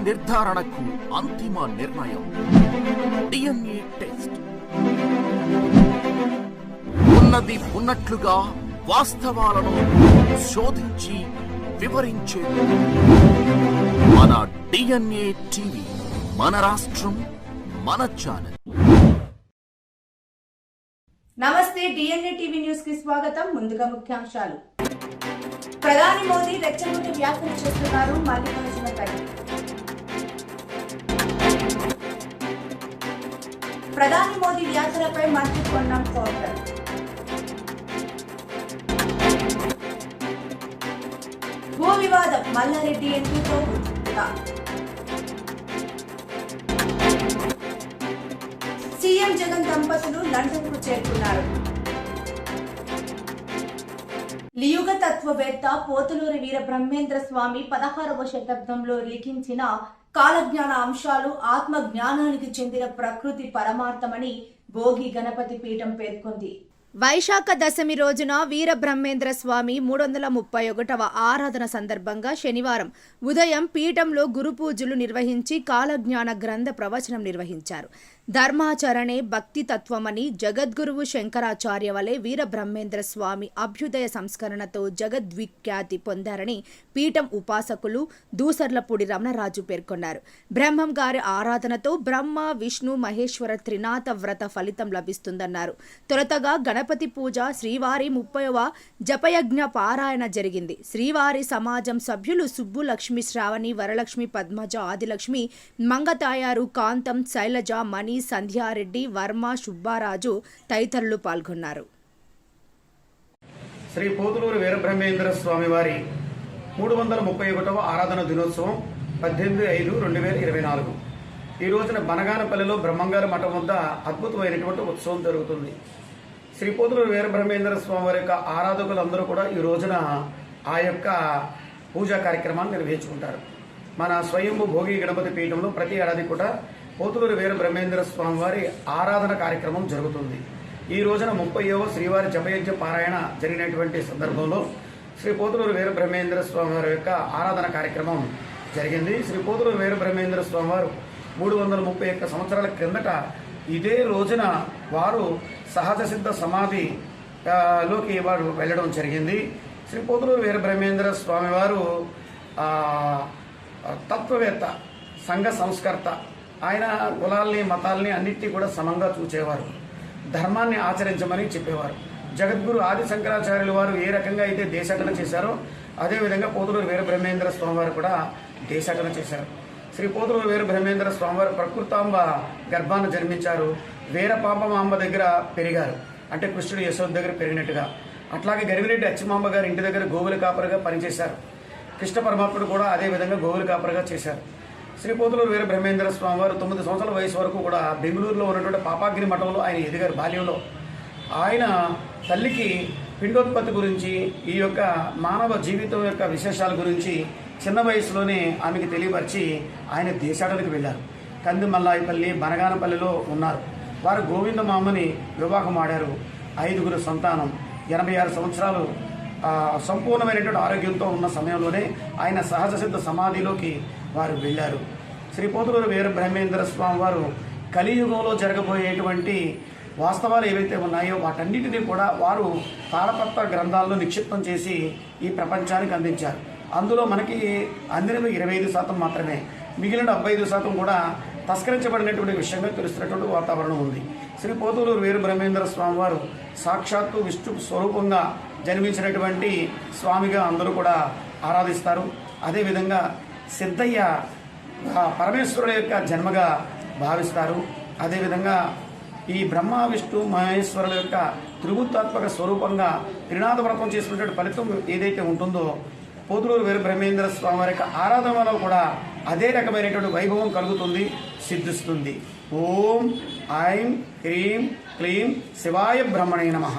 నిర్ధారణకు అంతిమ నిర్ణయం డిఎన్ఏ టెస్ట్. ఉన్నది ఉన్నట్లుగా వాస్తవాలను శోధించి వివరించేది మన డిఎన్ఏ టీవీ. మన రాష్ట్రం, మన ఛానల్. నమస్తే, డిఎన్ఏ టీవీ న్యూస్ కి స్వాగతం. ముందుగా ముఖ్యాంశాలు. ప్రధాని మోదీ రెచ్చగొట్టి వ్యాఖ్యలు చేస్తున్నారు మల్లికార్జునపై. ప్రధాని మోదీ వ్యాఖ్యలపై మంత్రి పొన్నం కౌంటర్. భూ వివాదం, మల్లారెడ్డి ఎంపీతో ఉద్రిక్తత. సీఎం జగన్ దంపతులు లండన్ కు చేరుకున్నారు. లియుగ తత్వవేత్త పోతులూరి వీర బ్రహ్మేంద్ర స్వామి 16వ శతాబ్దంలో లిఖించిన కాలజ్ఞాన అంశాలు ఆత్మ జ్ఞానానికి చెందిన ప్రకృతి పరమార్థమని భోగి గణపతి పీఠం పేర్కొంది. వైశాఖ దశమి రోజున వీర బ్రహ్మేంద్ర స్వామి 331వ ఆరాధన సందర్భంగా శనివారం ఉదయం పీఠంలో గురు పూజలు నిర్వహించి కాలజ్ఞాన గ్రంథ ప్రవచనం నిర్వహించారు. ధర్మాచరణే భక్తి తత్వమని జగద్గురువు శంకరాచార్య వలె వీర బ్రహ్మేంద్ర స్వామి అభ్యుదయ సంస్కరణతో జగద్విఖ్యాతి పొందారని పీఠం ఉపాసకులు దూసర్లపూడి రమణరాజు పేర్కొన్నారు. బ్రహ్మం గారి ఆరాధనతో బ్రహ్మ విష్ణు మహేశ్వర త్రినాథ వ్రత ఫలితం లభిస్తుందన్నారు. తొలుతగా గణపతి పూజ, శ్రీవారి 30వ జపయజ్ఞ పారాయణ జరిగింది. శ్రీవారి సమాజం సభ్యులు సుబ్బు, లక్ష్మి, శ్రావణి, వరలక్ష్మి, పద్మజ, ఆదిలక్ష్మి, మంగతాయారు, కాంతం, శైలజ, మణి, సంధ్యారెడ్డి, వర్మ, సుబ్బారాజు తదితరులు పాల్గొన్నారు. శ్రీ పోతులూరి వీరబ్రహ్మేంద్ర స్వామి వారి 331వ ఆరాధన దినోత్సవం 18/5/2024 ఈ రోజున బనగానపల్లిలో బ్రహ్మంగారి మఠం వద్ద అద్భుతమైనటువంటి ఉత్సవం జరుగుతుంది. శ్రీ పోతులూరి వీరబ్రహ్మేంద్ర స్వామి వారి యొక్క ఆరాధకులందరూ కూడా ఈ రోజున ఆ యొక్క పూజా కార్యక్రమాన్ని నిర్వహించుకుంటారు. మన స్వయంభూ భోగి గణపతి పీఠంలో ప్రతి ఏడాది కూడా పోతులూరి వీర బ్రహ్మేంద్ర స్వామి వారి ఆరాధన కార్యక్రమం జరుగుతుంది. ఈ రోజున 30వ శ్రీవారి జపయజ్ఞ పారాయణ జరిగినటువంటి సందర్భంలో శ్రీ పోతులూరి వీర బ్రహ్మేంద్ర స్వామి వారి యొక్క ఆరాధన కార్యక్రమం జరిగింది. శ్రీ పోతులూరి వీర బ్రహ్మేంద్ర స్వామి వారు 331 సంవత్సరాల క్రిందట ఇదే రోజున వారు సహజ సిద్ధ సమాధిలోకి వారు వెళ్ళడం జరిగింది. శ్రీ పోతులూరి వీర బ్రహ్మేంద్ర స్వామి వారు తత్వవేత్త, సంఘ సంస్కర్త. ఆయన కులాల్ని, మతాల్ని అన్నింటినీ కూడా సమంగా చూచేవారు. ధర్మాన్ని ఆచరించమని చెప్పేవారు. జగద్గురు ఆది శంకరాచార్యులు వారు ఏ రకంగా అయితే దేశాటన చేశారో అదేవిధంగా పోతులూరి వీర బ్రహ్మేంద్ర స్వామి వారు కూడా దేశాటన చేశారు. శ్రీ పోతులూరి వీర బ్రహ్మేంద్ర స్వామి వారు ప్రకృతాంబ గర్భాన్ని జన్మించారు. వీరపాంబమాంబ దగ్గర పెరిగారు, అంటే కృష్ణుడు యశోద దగ్గర పెరిగినట్టుగా. అట్లాగే గరివిరెడ్డి అచ్చిమాంబ గారి ఇంటి దగ్గర గోవుల కాపరిగా పనిచేశారు. కృష్ణ పరమాత్ముడు కూడా అదేవిధంగా గోవుల కాపరిగా చేశారు. శ్రీ పోతులూరి వీర బ్రహ్మేంద్ర స్వామి వారు 9 సంవత్సరాల వయసు వరకు కూడా బెంగళూరులో ఉన్నటువంటి పాపాగ్ని మఠంలో ఆయన ఎదిగారు. బాల్యంలో ఆయన తల్లికి పిండోత్పత్తి గురించి, ఈ యొక్క మానవ జీవితం యొక్క విశేషాల గురించి చిన్న వయసులోనే ఆమెకి తెలియపరిచి ఆయన దేశాటనకి వెళ్ళారు. కందిమల్లాయిపల్లి, బనగానపల్లిలో ఉన్నారు. వారు గోవిందమామని వివాహం ఆడారు. 5గురు సంతానం, 86 సంవత్సరాలు సంపూర్ణమైనటువంటి ఆరోగ్యంతో ఉన్న సమయంలోనే ఆయన సహజ సిద్ధ సమాధిలోకి వారు వెళ్ళారు. శ్రీ పోతులూరి వీర బ్రహ్మేంద్ర స్వామి వారు కలియుగంలో జరగబోయేటువంటి వాస్తవాలు ఏవైతే ఉన్నాయో వాటన్నిటినీ కూడా వారు తాళపత్ర గ్రంథాల్లో నిక్షిప్తం చేసి ఈ ప్రపంచానికి అందించారు. అందులో మనకి అందినవి 25% మాత్రమే. మిగిలిన 75% కూడా తస్కరించబడినటువంటి విషయంగా తెలుస్తున్నటువంటి వాతావరణం ఉంది. శ్రీ పోతులూరి వీర బ్రహ్మేంద్ర స్వామి వారు సాక్షాత్తు విష్ణు స్వరూపంగా జన్మించినటువంటి స్వామిగా అందరూ కూడా ఆరాధిస్తారు. అదేవిధంగా సిద్ధయ్య పరమేశ్వరుడు యొక్క జన్మగా భావిస్తారు. అదేవిధంగా ఈ బ్రహ్మ విష్ణు మహేశ్వరుల యొక్క త్రిమూర్తాత్మక స్వరూపంగా త్రినాథ వ్రతం చేసినటువంటి ఫలితం ఏదైతే ఉంటుందో పోతులూరి వీర బ్రహ్మేంద్ర స్వామి వారి యొక్క ఆరాధనలో కూడా అదే రకమైనటువంటి వైభవం కలుగుతుంది, సిద్ధిస్తుంది. ఓం ఐం హ్రీం క్లీం శివాయ బ్రహ్మణే నమః.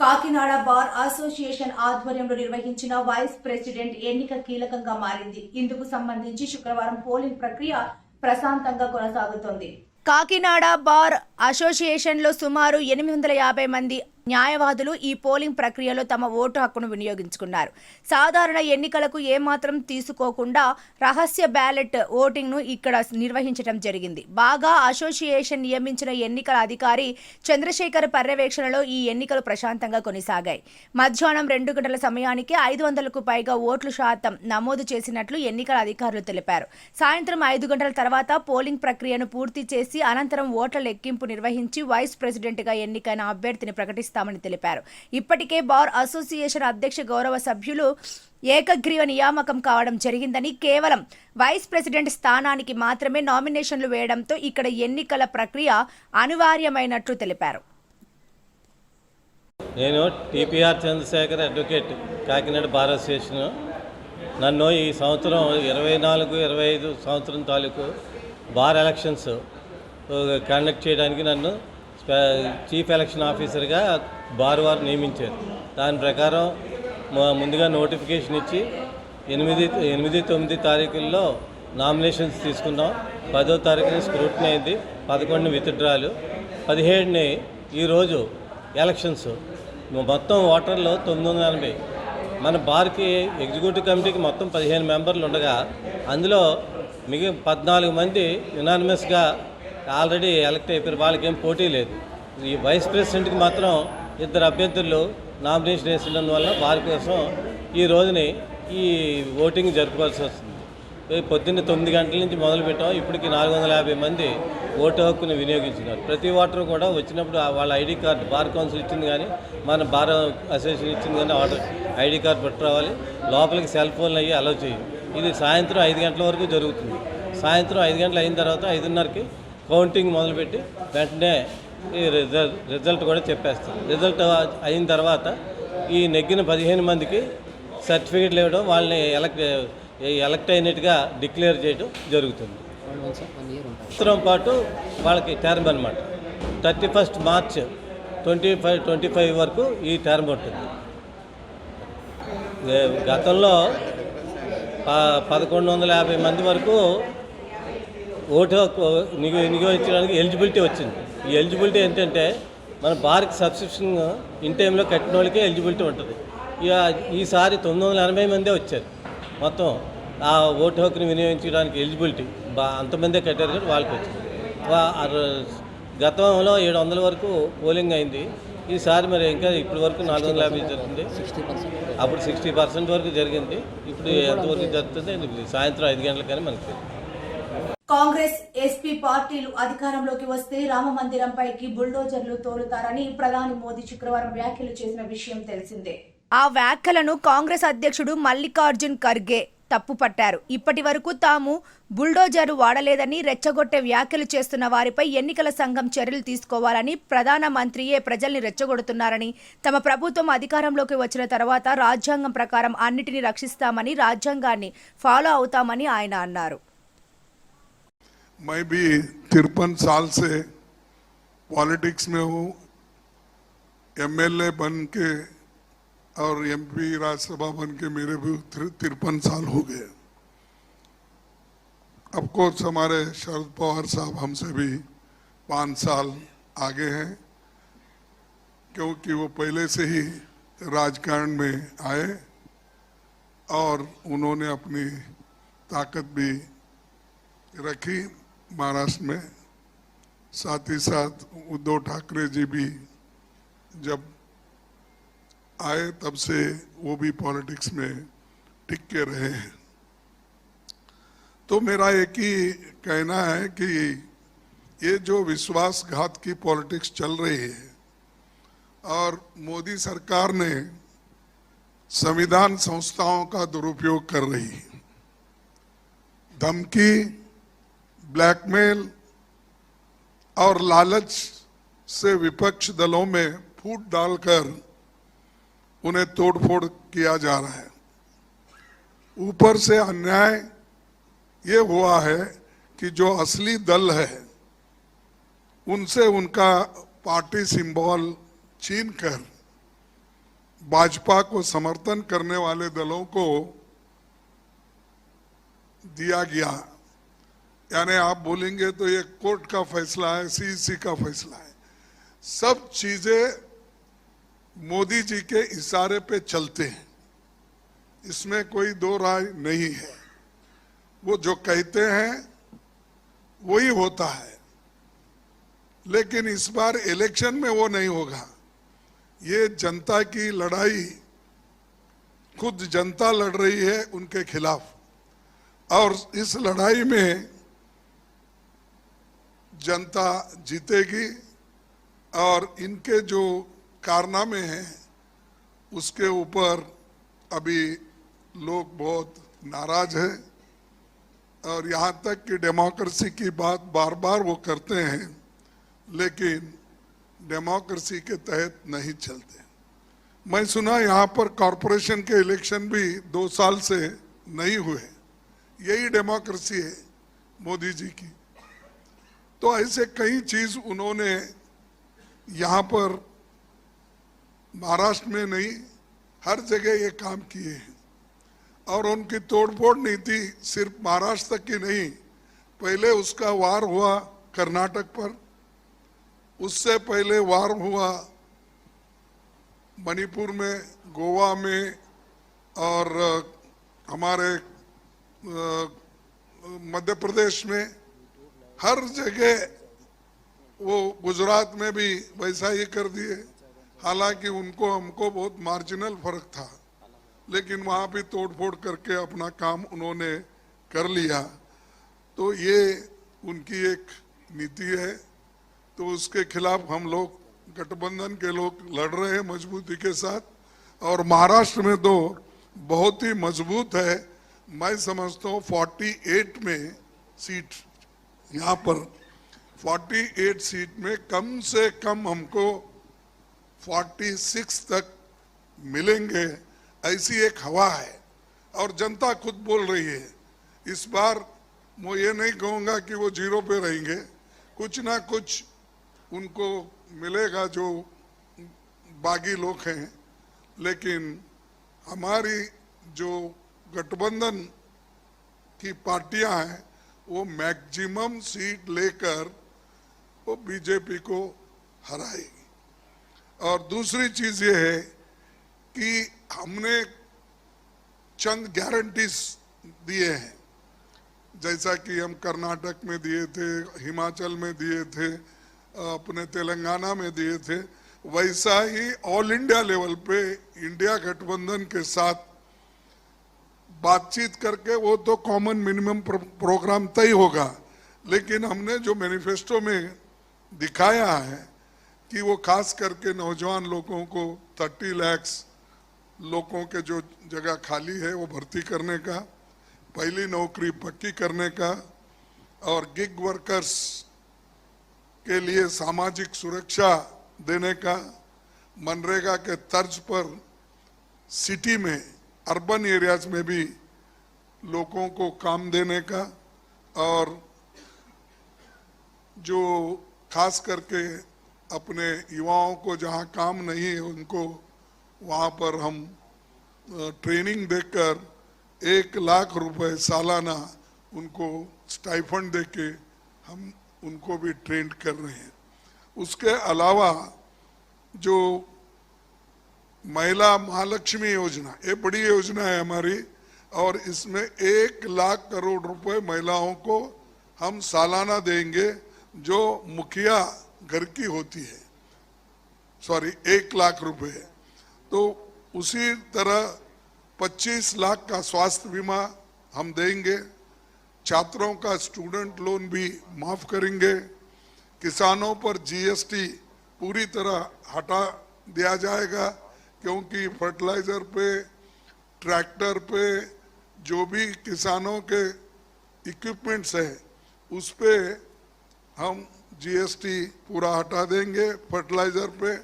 కాకినాడ బార్ అసోసియేషన్ ఆధ్వర్యంలో నిర్వహించిన వైస్ ప్రెసిడెంట్ ఎన్నిక కీలకంగా మారింది. ఇందుకు సంబంధించి శుక్రవారం పోలింగ్ ప్రక్రియ ప్రశాంతంగా కొనసాగుతోంది. కాకినాడ బార్ అసోసియేషన్లో సుమారు 850 మంది న్యాయవాదులు ఈ పోలింగ్ ప్రక్రియలో తమ ఓటు హక్కును వినియోగించుకున్నారు. సాధారణ ఎన్నికలకు ఏమాత్రం తీసుకోకుండా రహస్య బ్యాలెట్ ఓటింగ్ను ఇక్కడ నిర్వహించడం జరిగింది. బాగా అసోసియేషన్ నియమించిన ఎన్నికల అధికారి చంద్రశేఖర్ పర్యవేక్షణలో ఈ ఎన్నికలు ప్రశాంతంగా కొనసాగాయి. మధ్యాహ్నం 2 గంటల సమయానికి 500కు పైగా ఓట్ల శాతం నమోదు చేసినట్లు ఎన్నికల అధికారులు తెలిపారు. సాయంత్రం 5 గంటల తర్వాత పోలింగ్ ప్రక్రియను పూర్తి చేసి అనంతరం ఓట్ల లెక్కింపు నిర్వహించి వైస్ ప్రెసిడెంట్గా ఎన్నికైన అభ్యర్థిని ప్రకటిస్తారు తెలిపారు. ఇప్పటికే బార్ అసోసియేషన్ అధ్యక్ష గౌరవ సభ్యులు ఏకగ్రీవ నియామకం కావడం జరిగిందని, కేవలం వైస్ ప్రెసిడెంట్ స్థానానికి మాత్రమే నామినేషన్లు వేయడంతో ఇక్కడ ఎన్నికల ప్రక్రియ అనివార్యమైనట్లు తెలిపారు. నేను TPR Chandrasekhar advocate, Kakinada bar association. నన్ను ఈ సంవత్సరం 24-25 సంవత్సరం తాలూకు బార్ ఎలక్షన్స్ కండక్ట్ చేయడానికి నన్ను చీఫ్ ఎలక్షన్ ఆఫీసర్గా బార్ వారు నియమించారు. దాని ప్రకారం ముందుగా నోటిఫికేషన్ ఇచ్చి 8-9 తారీఖుల్లో నామినేషన్స్ తీసుకున్నాం. 10వ తారీఖున స్క్రూటినీ అయింది, 11ని విత్డ్రాలు, 17ని ఈరోజు ఎలక్షన్స్. మొత్తం ఓటర్లు 980. మన బార్కి ఎగ్జిక్యూటివ్ కమిటీకి మొత్తం 15 మెంబర్లు ఉండగా అందులో 14 మంది యునానిమస్గా ఆల్రెడీ ఎలక్ట్ అయిపోయారు. వాళ్ళకేం పోటీ లేదు. ఈ వైస్ ప్రెసిడెంట్కి మాత్రం 2 అభ్యర్థులు నామినేషన్ వేసినందువల్ల వారి కోసం ఈ రోజుని ఈ ఓటింగ్ జరుపుకోవాల్సి వస్తుంది. పొద్దున్న 9 గంటల నుంచి మొదలుపెట్టాం. ఇప్పటికి 450 మంది ఓటు హక్కును వినియోగించినారు. ప్రతి ఓటరు కూడా వచ్చినప్పుడు వాళ్ళ ఐడి కార్డు, బార్ కౌన్సిల్ ఇచ్చింది కానీ మన బార్ అసోసియేషన్ ఇచ్చింది కానీ ఐడి కార్డు పట్టురావాలి. లోపలికి సెల్ ఫోన్లు అయ్యి అలౌ చేయాలి. ఇది సాయంత్రం 5 గంటల వరకు జరుగుతుంది. సాయంత్రం 5 గంటలు అయిన తర్వాత 5:30కి కౌంటింగ్ మొదలుపెట్టి వెంటనే ఈ రిజల్ట్ కూడా చెప్పేస్తారు. రిజల్ట్ అయిన తర్వాత ఈ నెగ్గిన 15 మందికి సర్టిఫికేట్లు ఇవ్వడం, వాళ్ళని ఎలక్ట్ అయినట్టుగా డిక్లేర్ చేయడం జరుగుతుంది. సంవత్సరం పాటు వాళ్ళకి టర్మ్ అనమాట. 31 మార్చ్ 2025 వరకు ఈ టర్మ్ ఉంటుంది. గతంలో 1150 మంది వరకు ఓటు హక్కు వినియోగించడానికి ఎలిజిబిలిటీ వచ్చింది. ఈ ఎలిజిబిలిటీ ఏంటంటే మన బార్కి సబ్స్క్రిప్షన్ ఇన్ టైంలో కట్టిన వాళ్ళకే ఎలిజిబిలిటీ ఉంటుంది. ఈసారి 980 మందే వచ్చారు. మొత్తం ఆ ఓటు హక్కుని వినియోగించడానికి ఎలిజిబిలిటీ అంతమందే కట్టారు కానీ వాళ్ళకి వచ్చింది. గతంలో 700 వరకు పోలింగ్ అయింది. ఈసారి మరి ఇంకా ఇప్పటి వరకు 450 జరిగింది. అప్పుడు 60% వరకు జరిగింది. ఇప్పుడు ఎంతవరకు జరుగుతుంది సాయంత్రం 5 గంటలకని మనకి. కాంగ్రెస్, ఎస్పీ పార్టీలు అధికారంలోకి వస్తే రామ మందిరంపైకి బుల్డోజర్లు తోలుతారని ప్రధాని మోదీ శుక్రవారం వ్యాఖ్యలు చేసిన విషయం తెలిసిందే. ఆ వ్యాఖ్యలను కాంగ్రెస్ అధ్యక్షుడు మల్లికార్జున్ ఖర్గే తప్పుపట్టారు. ఇప్పటి వరకు తాము బుల్డోజర్లు వాడలేదని, రెచ్చగొట్టే వ్యాఖ్యలు చేస్తున్న వారిపై ఎన్నికల సంఘం చర్యలు తీసుకోవాలని, ప్రధానమంత్రియే ప్రజల్ని రెచ్చగొడుతున్నారని, తమ ప్రభుత్వం అధికారంలోకి వచ్చిన తర్వాత రాజ్యాంగం ప్రకారం అన్నిటినీ రక్షిస్తామని, రాజ్యాంగాన్ని ఫాలో అవుతామని ఆయన అన్నారు. मैं भी 53 साल से पॉलिटिक्स में हूँ. एमएलए बन के और एमपी राज्यसभा बन के मेरे भी 53 साल हो गए. ऑफ कोर्स हमारे शरद पवार साहब हमसे भी 5 साल आगे हैं, क्योंकि वो पहले से ही राजकारण में आए और उन्होंने अपनी ताकत भी रखी महाराष्ट्र में. साथ ही साथ उद्धव ठाकरे जी भी जब आए तब से वो भी पॉलिटिक्स में टिक के रहे हैं. तो मेरा एक ही कहना है कि ये जो विश्वासघात की पॉलिटिक्स चल रही है और मोदी सरकार ने संविधान संस्थाओं का दुरुपयोग कर रही है, धमकी, ब्लैकमेल और लालच से विपक्ष दलों में फूट डालकर उन्हें तोड़फोड़ किया जा रहा है. ऊपर से अन्याय ये हुआ है कि जो असली दल है उनसे उनका पार्टी सिंबल छीनकर भाजपा को समर्थन करने वाले दलों को दिया गया. यानी आप बोलेंगे तो ये कोर्ट का फैसला है, सीईसी का फैसला है. सब चीजें मोदी जी के इशारे पे चलते हैं, इसमें कोई दो राय नहीं है। वो जो कहते हैं वही होता है, लेकिन इस बार इलेक्शन में वो नहीं होगा। ये जनता की लड़ाई खुद जनता लड़ रही है उनके खिलाफ, और इस लड़ाई में जनता जीतेगी। और इनके जो कारनामे हैं उसके ऊपर अभी लोग बहुत नाराज हैं, और यहाँ तक कि डेमोक्रेसी की बात बार बार वो करते हैं, लेकिन डेमोक्रेसी के तहत नहीं चलते। मैं सुना यहाँ पर कॉरपोरेशन के इलेक्शन भी 2 साल से नहीं हुए। यही डेमोक्रेसी है मोदी जी की। तो ऐसे कई चीज उन्होंने यहाँ पर महाराष्ट्र में नहीं, हर जगह ये काम किए हैं। और उनकी तोड़फोड़ नीति सिर्फ महाराष्ट्र तक की नहीं, पहले उसका वार हुआ कर्नाटक पर, उससे पहले वार हुआ मणिपुर में, गोवा में, और हमारे मध्य प्रदेश में, हर जगह। वो गुजरात में भी वैसा ही कर दिए। हालांकि उनको हमको बहुत मार्जिनल फर्क था, लेकिन वहां भी तोड़फोड़ करके अपना काम उन्होंने कर लिया। तो ये उनकी एक नीति है, तो उसके खिलाफ हम लोग गठबंधन के लोग लड़ रहे हैं मजबूती के साथ। और महाराष्ट्र में तो बहुत ही मजबूत है। मैं समझता हूँ 48 में सीट, यहाँ पर 48 सीट में कम से कम हमको 46 तक मिलेंगे, ऐसी एक हवा है। और जनता खुद बोल रही है। इस बार मैं ये नहीं कहूँगा कि वो 0 पे रहेंगे, कुछ ना कुछ उनको मिलेगा जो बागी लोग हैं। लेकिन हमारी जो गठबंधन की पार्टियां हैं वो मैक्सिमम सीट लेकर वो बीजेपी को हराएगी। और दूसरी चीज ये है कि हमने चंद गारंटीज दिए हैं, जैसा कि हम कर्नाटक में दिए थे, हिमाचल में दिए थे, अपने तेलंगाना में दिए थे, वैसा ही ऑल इंडिया लेवल पे इंडिया गठबंधन के साथ बातचीत करके वो तो कॉमन मिनिमम प्रोग्राम तय होगा। लेकिन हमने जो मैनिफेस्टो में दिखाया है कि वो खास करके नौजवान लोगों को 30 लाख लोगों के जो जगह खाली है वो भर्ती करने का, पहली नौकरी पक्की करने का, और गिग वर्कर्स के लिए सामाजिक सुरक्षा देने का, मनरेगा के तर्ज पर सिटी में, अर्बन एरियाज में भी लोगों को काम देने का, और जो खास करके अपने युवाओं को जहां काम नहीं है उनको वहां पर हम ट्रेनिंग देकर 1 लाख रुपए सालाना उनको स्टाइफंड देके हम उनको भी ट्रेन कर रहे हैं। उसके अलावा जो महिला महालक्ष्मी योजना, ये बड़ी योजना है हमारी, और इसमें 1 लाख करोड़ रुपए महिलाओं को हम सालाना देंगे जो मुखिया घर की होती है। 1 लाख रुपए। तो उसी तरह 25 लाख का स्वास्थ्य बीमा हम देंगे, छात्रों का स्टूडेंट लोन भी माफ करेंगे, किसानों पर जीएसटी पूरी तरह हटा दिया जाएगा, क्योंकि फर्टिलाइजर पे, ट्रैक्टर पे, जो भी किसानों के इक्विपमेंट्स है उस पे हम जीएसटी पूरा हटा देंगे, फर्टिलाइजर पे।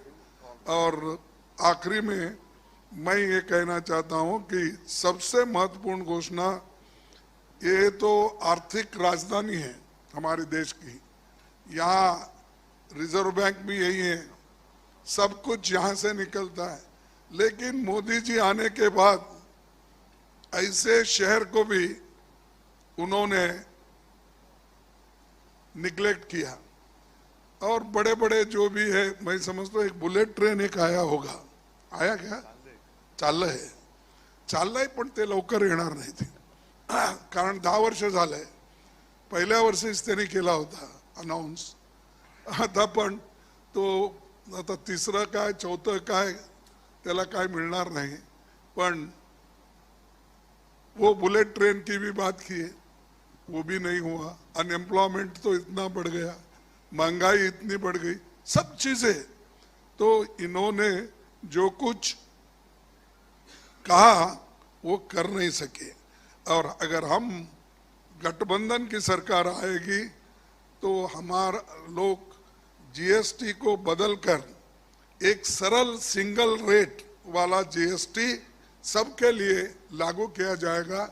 और आखिरी में मैं ये कहना चाहता हूँ कि सबसे महत्वपूर्ण घोषणा, ये तो आर्थिक राजधानी है हमारे देश की, यहाँ रिजर्व बैंक भी यही है, सब कुछ यहाँ से निकलता है। लेकिन मोदी जी आने के बाद ऐसे शहर को भी उन्होंने निग्लेक्ट किया। और बड़े बड़े जो भी है, मैं समझता हूँ एक बुलेट ट्रेन एक आया होगा, आया क्या चाललंय पण ते लवकर येणार नाही ते कारण 10 वर्ष झालंय पहिल्या वर्षीच त्यांनी केला होता अनाउन्स आता पण तो आता तिसरं काय चौथं काय त्याला काय मिळणार नाही पण वो बुलेट ट्रेन की भी बात की है वो भी नहीं हुआ अनएम्प्लॉयमेंट तो इतना बढ़ गया महंगाई इतनी बढ़ गई सब चीजें तो इन्होंने जो कुछ कहा वो कर नहीं सके और अगर हम गठबंधन की सरकार आएगी तो हमारा लोग जीएसटी को बदलकर एक सरल सिंगल रेट वाला जीएसटी सबके लिए लागू किया जाएगा।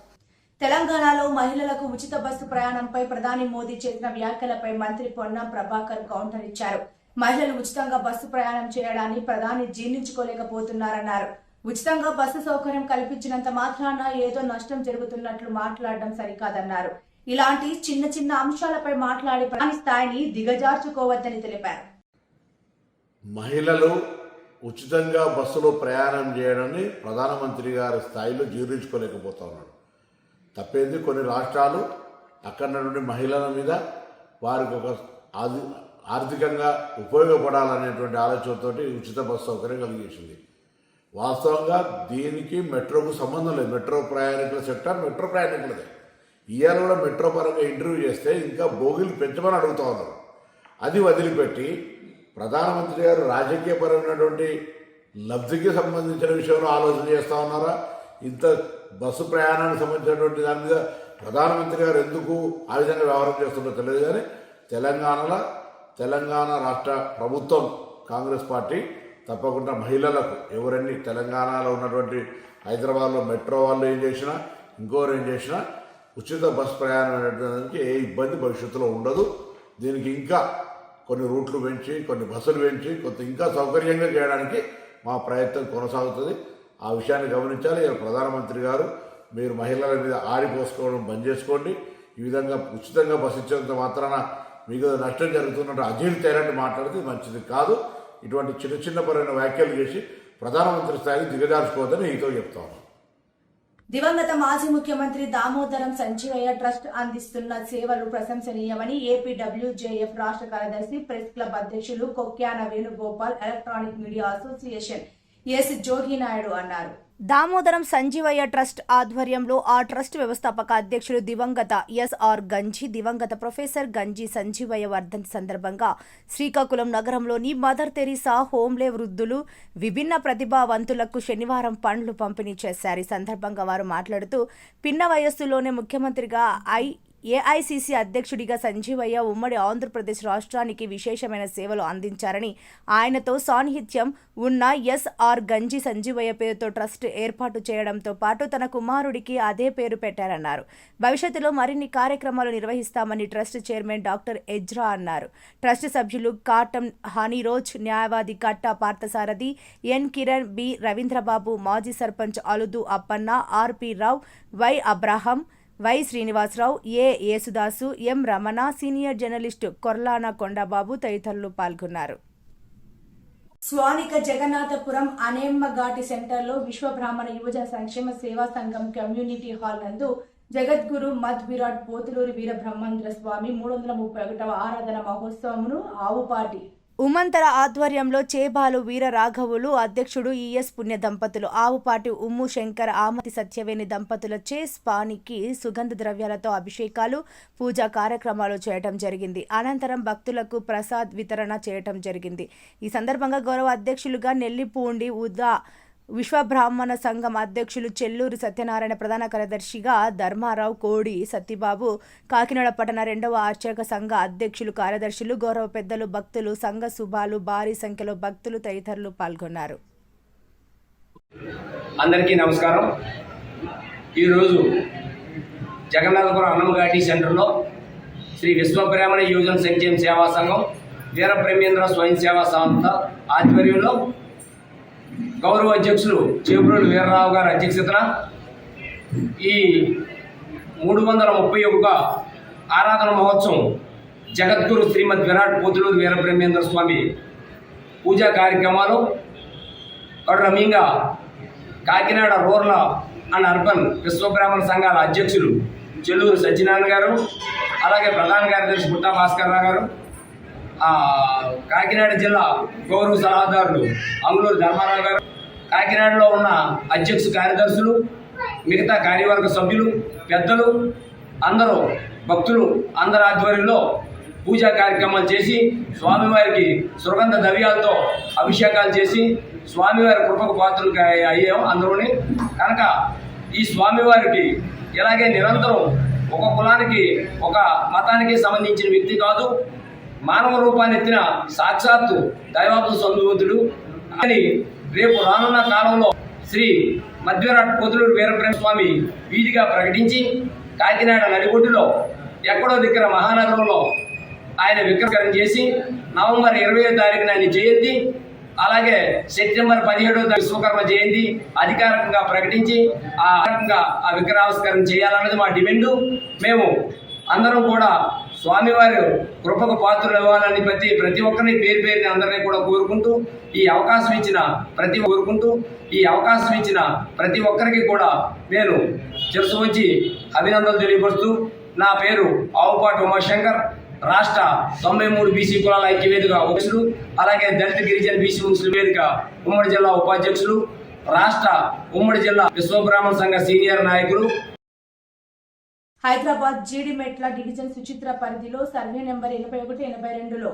తెలంగాణలో మహిళలకు ఉచిత బస్సు ప్రయాణంపై ప్రధాని మోదీ చేసిన వ్యాఖ్యలపై మంత్రి పొన్నం ప్రభాకర్ కౌంటర్ ఇచ్చారు. మహిళలు ఉచితంగా బస్సు ప్రయాణం చేయడాన్ని ప్రధాని జీర్ణించుకోలేకపోతున్నారన్నారు. ఉచితంగా బస్సు సౌకర్యం కల్పించినంత మాత్రాన ఏదో నష్టం జరుగుతున్నట్లు మాట్లాడడం సరికాదన్నారు. ఇలాంటి చిన్న చిన్న అంశాలపై మాట్లాడి ప్రధాని స్థాయిని దిగజార్చుకోవద్దని తెలిపారు. మహిళలు ఉచితంగా బస్సులో ప్రయాణం చేయడాన్ని ప్రధానమంత్రి గారి స్థాయిలో జీర్ణించుకోలేకపోతా ఉన్నాడు. తప్పేంది కొన్ని రాష్ట్రాలు అక్కడ నుండి మహిళల మీద వారికి ఒక ఆర్థికంగా ఉపయోగపడాలనేటువంటి ఆలోచనతో ఉచిత బస్సు సౌకర్యం కలిగేసింది. వాస్తవంగా దీనికి మెట్రోకు సంబంధం లేదు. మెట్రో ప్రయాణికుల సెక్టర్ మెట్రో ప్రయాణికులదే. ఇవాళ కూడా మెట్రో పరంగా ఇంటర్వ్యూ చేస్తే ఇంకా బోగిలు పెంచమని అడుగుతూ ఉన్నారు. అది వదిలిపెట్టి ప్రధానమంత్రి గారు రాజకీయపరమైనటువంటి లబ్ధికి సంబంధించిన విషయంలో ఆలోచన చేస్తూ ఉన్నారా? ఇంత బస్సు ప్రయాణానికి సంబంధించినటువంటి దాని మీద ప్రధానమంత్రి గారు ఎందుకు ఆ విధంగా వ్యవహారం చేస్తుందో తెలియదు. కానీ తెలంగాణ రాష్ట్ర ప్రభుత్వం కాంగ్రెస్ పార్టీ తప్పకుండా మహిళలకు ఎవరన్నీ తెలంగాణలో ఉన్నటువంటి హైదరాబాద్లో మెట్రో వాళ్ళు ఏం చేసినా ఇంకోరు ఏం చేసినా ఉచిత బస్సు ప్రయాణం అనేటువంటి ఏ ఇబ్బంది భవిష్యత్తులో ఉండదు. దీనికి ఇంకా కొన్ని రూట్లు పెంచి కొన్ని బస్సులు పెంచి కొంత ఇంకా సౌకర్యంగా చేయడానికి మా ప్రయత్నం కొనసాగుతుంది. ఆ విషయాన్ని గమనించాలి. ప్రధానమంత్రి గారు మీరు మహిళల మీద ఆడిపోసుకోవడం బంద్ చేసుకోండి. ఈ విధంగా ఉచితంగా బస్సు ఇచ్చేంత మాత్రాన మీకు నష్టం జరుగుతున్నట్టు అజీర్తి అయినట్టు మాట్లాడితే మంచిది కాదు. ఇటువంటి చిన్న పరమైన వ్యాఖ్యలు చేసి ప్రధానమంత్రి స్థాయికి దిగజార్చుకోవద్దని ఈతో చెప్తాను. దివంగత మాజీ ముఖ్యమంత్రి దామోదరం సంజీవయ్య ట్రస్ట్ అందిస్తున్న సేవలు ప్రశంసనీయమని ఏపీడబ్ల్యూజేఎఫ్ రాష్ట్ర కార్యదర్శి ప్రెస్ క్లబ్ అధ్యక్షులు Kokyana Venugopal electronic media association S Joginaidu అన్నారు. దామోదరం సంజీవయ్య ట్రస్ట్ ఆధ్వర్యంలో ఆ ట్రస్ట్ వ్యవస్థాపక అధ్యక్షులు దివంగత ఎస్ఆర్ గంజి, దివంగత ప్రొఫెసర్ గంజి సంజీవయ్య వర్ధంతి సందర్భంగా శ్రీకాకుళం నగరంలోని మదర్ తెరీసా హోంలే వృద్ధులు విభిన్న ప్రతిభావంతులకు శనివారం పండ్లు పంపిణీ చేశారు. ఈ సందర్భంగా వారు మాట్లాడుతూ పిన్న వయస్సులోనే ముఖ్యమంత్రిగా ఏఐసిసి అధ్యక్షుడిగా సంజీవయ్య ఉమ్మడి ఆంధ్రప్రదేశ్ రాష్ట్రానికి విశేషమైన సేవలు అందించారని, ఆయనతో సాన్నిహిత్యం ఉన్న ఎస్ఆర్ గంజి సంజీవయ్య పేరుతో ట్రస్ట్ ఏర్పాటు చేయడంతో పాటు తన కుమారుడికి అదే పేరు పెట్టారన్నారు. భవిష్యత్తులో మరిన్ని కార్యక్రమాలు నిర్వహిస్తామని ట్రస్ట్ చైర్మన్ డాక్టర్ ఎజ్రా అన్నారు. ట్రస్ట్ సభ్యులు కాటం హనీరోజ్, న్యాయవాది కట్టా పార్థసారథి, ఎన్ కిరణ్, బి రవీంద్రబాబు, మాజీ sarpanch Aludu Appanna, RP Rao, Y Abraham, Y Srinivasarao, A Yesudasu, M Ramana, senior journalist Korlana Kondababu తదితరులు పాల్గొన్నారు. స్వానిక జగన్నాథపురం అనేమ్మఘాటి సెంటర్లో విశ్వబ్రాహ్మణ యువజన సంక్షేమ సేవా సంఘం కమ్యూనిటీ హాల్ నందు జగద్గురు మద్ విరాట్ పోతులూరి వీర బ్రహ్మేంద్ర స్వామి 331వ ఆరాధన మహోత్సవమును ఆవుపాటి ఉమంతర ఆధ్వర్యంలో చేబాలు వీర రాఘవులు అధ్యక్షుడు ఈఎస్ పుణ్య దంపతులు, ఆవుపాటి ఉమ్ము శంకర్, ఆమతి సత్యవేణి దంపతులచే స్వామికి సుగంధ ద్రవ్యాలతో అభిషేకాలు, పూజా కార్యక్రమాలు చేయటం జరిగింది. అనంతరం భక్తులకు ప్రసాద్ వితరణ చేయటం జరిగింది. ఈ సందర్భంగా గౌరవ అధ్యక్షులుగా నెల్లిపూండి ఉదా విశ్వబ్రాహ్మణ సంఘం అధ్యక్షులు చెల్లూరి సత్యనారాయణ, ప్రధాన కార్యదర్శిగా ధర్మారావు, కోడి సత్యబాబు, కాకినాడ పట్టణ 2వ అర్చక సంఘ అధ్యక్షులు, కార్యదర్శులు, గౌరవ పెద్దలు, భక్తులు, సంఘ శుభాలు, భారీ సంఖ్యలో భక్తులు తదితరులు పాల్గొన్నారు. అందరికీ నమస్కారం. ఈరోజు జగన్నాథపురం అన్నమఘాటి సెంటర్లో శ్రీ విశ్వబ్రాహ్మణ యువజన సంక్షేమ సేవా సంఘం వీర బ్రహ్మేంద్ర స్వయం సేవా సంస్థ ఆధ్వర్యంలో గౌరవ అధ్యక్షులు చేబ్రోలు వీరరావు గారి అధ్యక్షతన ఈ 331 ఆరాధన మహోత్సవం జగద్గురు శ్రీమద్ విరాట్ పోతులూరి వీర బ్రహ్మేంద్ర స్వామి పూజా కార్యక్రమాలు కడుర మీంగ Kakinada rural and urban Vishwabrahmana సంఘాల అధ్యక్షులు చెల్లూరు సత్యనారాయణ గారు, అలాగే ప్రధాన కార్యదర్శి బుట్టా భాస్కర్ రావు గారు, కాకినాడ జిల్లా గౌరవ సలహాదారులు అంగులూరు ధర్మారావు గారు, కాకినాడలో ఉన్న అధ్యక్ష కార్యదర్శులు, మిగతా కార్యవర్గ సభ్యులు, పెద్దలు అందరూ భక్తులు అందరి ఆధ్వర్యంలో పూజా కార్యక్రమాలు చేసి స్వామివారికి సుగంధ ద్రవ్యాలతో అభిషేకాలు చేసి స్వామివారి కృపకు పాత్రలు అయ్యాం అందరూని. కనుక ఈ స్వామివారికి ఇలాగే నిరంతరం ఒక కులానికి ఒక మతానికి సంబంధించిన వ్యక్తి కాదు, మానవ రూపాన్ని ఎత్తిన సాక్షాత్తు దైవాత్మ సంభూతుడు అని రేపు రానున్న కాలంలో శ్రీ మధ్వరాట్ పొదులూరు వీరబ్రహ్మ స్వామి వీధిగా ప్రకటించి కాకినాడ నడిబొడ్డులో ఎక్కడో దగ్గర మహానగరంలో ఆయన విగ్రహం చేసి నవంబర్ 20వ తారీఖున ఆయన జయంతి, అలాగే సెప్టెంబర్ 17వ తారీఖు విశ్వకర్మ జయంతి అధికారికంగా ప్రకటించి ఆ విగ్రహావిష్కరణ చేయాలన్నది మా డిమాండు. మేము అందరం కూడా స్వామివారి కృపకు పాత్రలు ఇవ్వాలని ప్రతి ఒక్కరిని పేరుని అందరినీ కూడా కోరుకుంటూ ఈ అవకాశం ఇచ్చిన ప్రతి ఒక్కరికి కూడా నేను చిరసు వచ్చి అభినందనలు తెలియపరుస్తూ, నా పేరు ఆవుపాటి ఉమాశంకర్, రాష్ట్ర 93 బీసీ కులాల ఐక్యవేదిక అధ్యక్షుడు, అలాగే దళిత గిరిజన బీసీ ముస్లిం వేదిక ఉమ్మడి జిల్లా ఉపాధ్యక్షులు, రాష్ట్ర ఉమ్మడి జిల్లా విశ్వబ్రాహ్మణ సంఘ సీనియర్ నాయకులు. హైదరాబాద్ జీడిమెట్ల డివిజన్ సుచిత్ర పరిధిలో సర్వే నెంబర్ 81-82లో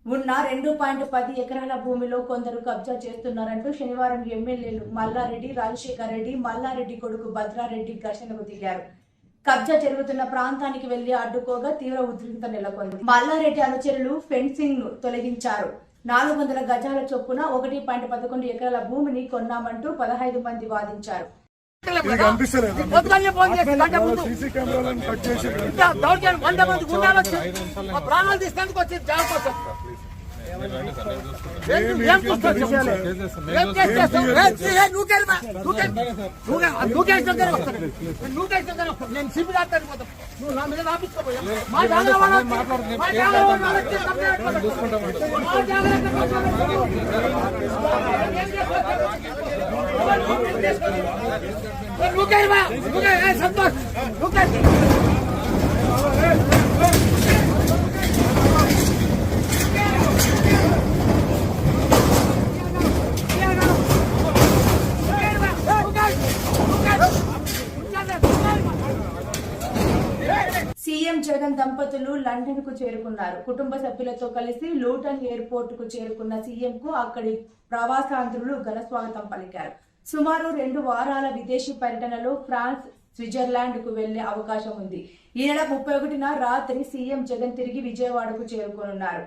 ఉన్న 2.10 ఎకరాల భూమిలో కొందరు కబ్జా చేస్తున్నారంటూ శనివారం ఎమ్మెల్యేలు మల్లారెడ్డి, రాజశేఖర్ రెడ్డి, మల్లారెడ్డి కొడుకు భద్రారెడ్డి ఘర్షణకు దిగారు. కబ్జా జరుగుతున్న ప్రాంతానికి వెళ్లి అడ్డుకోగా తీవ్ర ఉద్రిక్తత నెలకొంది. మల్లారెడ్డి అనుచరులు ఫెన్సింగ్ ను తొలగించారు. 400 గజాల చొప్పున 1.11 ఎకరాల భూమిని కొన్నామంటూ 15 మంది వాదించారు. సీఎం జగన్ దంపతులు లండన్ కు చేరుకున్నారు. కుటుంబ సభ్యులతో కలిసి లూటన్ ఎయిర్పోర్ట్ కు చేరుకున్న సీఎం కు అక్కడి ప్రవాసాంధ్రులు ఘన స్వాగతం పలికారు. సుమారు 2 వారాల విదేశీ పర్యటనలో ఫ్రాన్స్, స్విట్జర్లాండ్ కు వెళ్లే అవకాశం ఉంది. ఈ నెల 31న రాత్రి సీఎం జగన్ తిరిగి విజయవాడకు చేరుకోనున్నారు.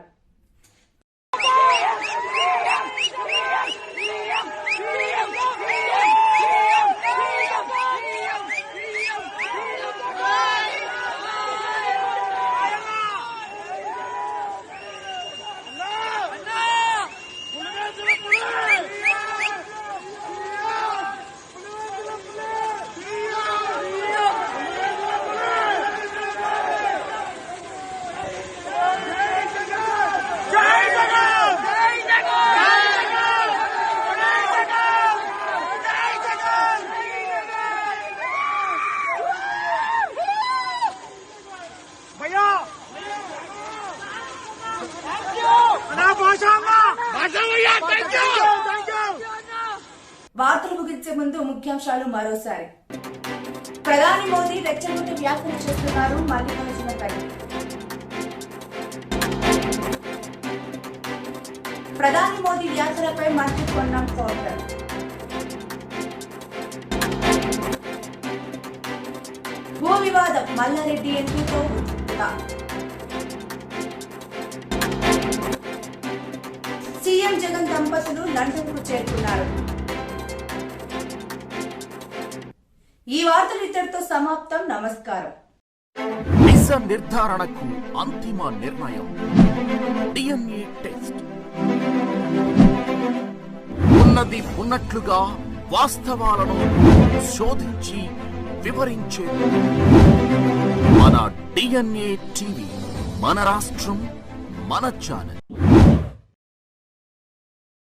వార్తలు ముగించే ముందు ముఖ్యాంశాలు మరోసారి. ప్రధాని మోదీ రెచ్చగొట్టి వ్యాఖ్యలు చేస్తున్నారు. మల్లికార్జున ఖర్గే. ప్రధాని మోదీ వ్యాఖ్యలపై మంత్రి పొన్నం కౌంటర్. భూ వివాదం మల్లారెడ్డి ఎంపీతో ఉద్రిక్తత. సీఎం జగన్ దంపతులు లండన్ కు చేరుకున్నారు. ఈ వార్తలు ఇద్దరితో సమాప్తం. నమస్కారం. నిజ నిర్ధారణకు అంతిమ నిర్ణయం DNA టెస్ట్. ఉన్నది ఉన్నట్లుగా వాస్తవాలను శోధించి వివరించే మన DNA టీవీ, మన రాష్ట్రం, మన ఛానల్.